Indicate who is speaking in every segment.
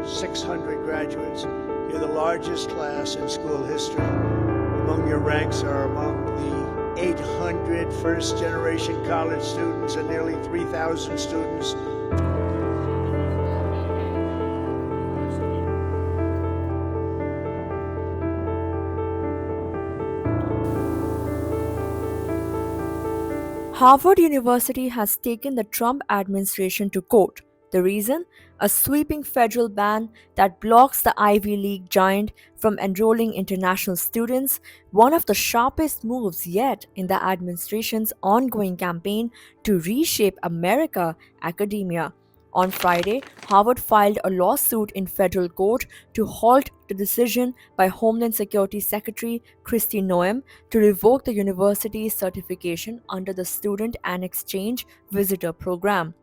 Speaker 1: 600 graduates. You're the largest class in school history. Among your ranks are among the 800 first-generation college students and nearly 3,000 students.
Speaker 2: Harvard University has taken the Trump administration to court. The reason? A sweeping federal ban that blocks the Ivy League giant from enrolling international students, one of the sharpest moves yet in the administration's ongoing campaign to reshape America academia. On Friday, Harvard filed a lawsuit in federal court to halt the decision by Homeland Security Secretary Kristi Noem to revoke the university's certification under the Student and Exchange Visitor Program.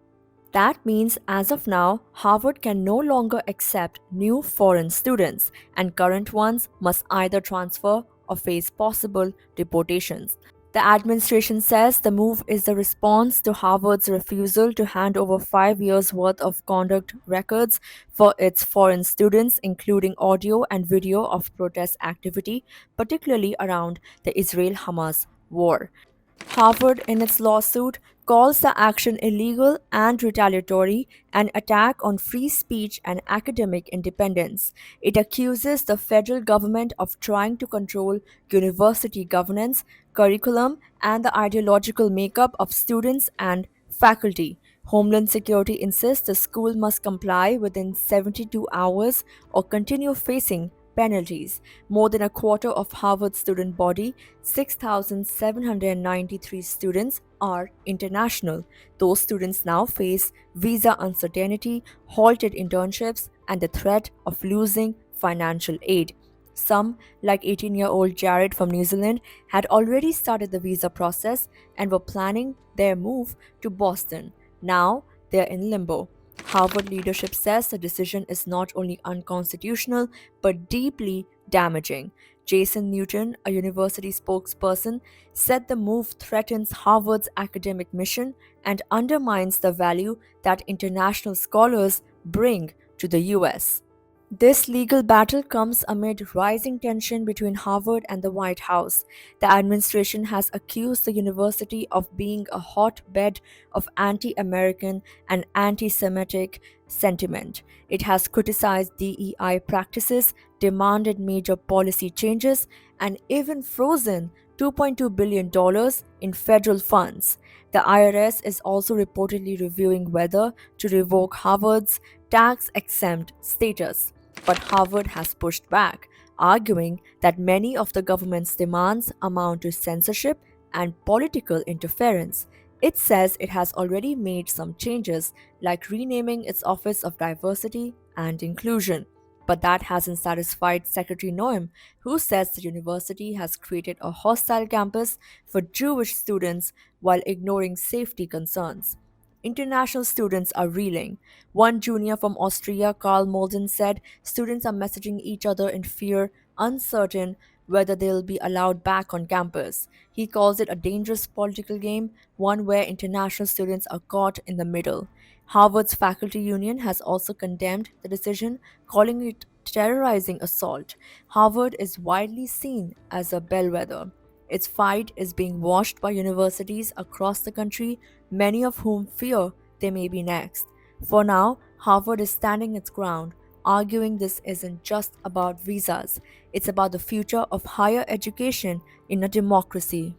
Speaker 2: That means, as of now, Harvard can no longer accept new foreign students, and current ones must either transfer or face possible deportations. The administration says the move is the response to Harvard's refusal to hand over 5 years' worth of conduct records for its foreign students, including audio and video of protest activity, particularly around the Israel Hamas war. Harvard, in its lawsuit, calls the action illegal and retaliatory, an attack on free speech and academic independence. It accuses the federal government of trying to control university governance, curriculum, and the ideological makeup of students and faculty. Homeland Security insists the school must comply within 72 hours or continue facing penalties. More than a quarter of Harvard's student body, 6,793 students, are international. Those students now face visa uncertainty, halted internships, and the threat of losing financial aid. Some, like 18-year-old Jared from New Zealand, had already started the visa process and were planning their move to Boston. Now they're in limbo. Harvard leadership says the decision is not only unconstitutional but deeply damaging. Jason Newton, a university spokesperson, said the move threatens Harvard's academic mission and undermines the value that international scholars bring to the US. This legal battle comes amid rising tension between Harvard and the White House. The administration has accused the university of being a hotbed of anti American and anti Semitic sentiment. It has criticized DEI practices, demanded major policy changes, and even frozen $2.2 billion in federal funds. The IRS is also reportedly reviewing whether to revoke Harvard's tax exempt status. But Harvard has pushed back, arguing that many of the government's demands amount to censorship and political interference. It says it has already made some changes, like renaming its Office of Diversity and Inclusion. But that hasn't satisfied Secretary Noem, who says the university has created a hostile campus for Jewish students while ignoring safety concerns. International students are reeling. One junior from Austria, Karl Molden, said students are messaging each other in fear, uncertain whether they'll be allowed back on campus. He calls it a dangerous political game, one where international students are caught in the middle. Harvard's faculty union has also condemned the decision, calling it terrorizing assault. Harvard is widely seen as a bellwether. Its fight is being watched by universities across the country, many of whom fear they may be next. For now, Harvard is standing its ground, arguing this isn't just about visas, it's about the future of higher education in a democracy.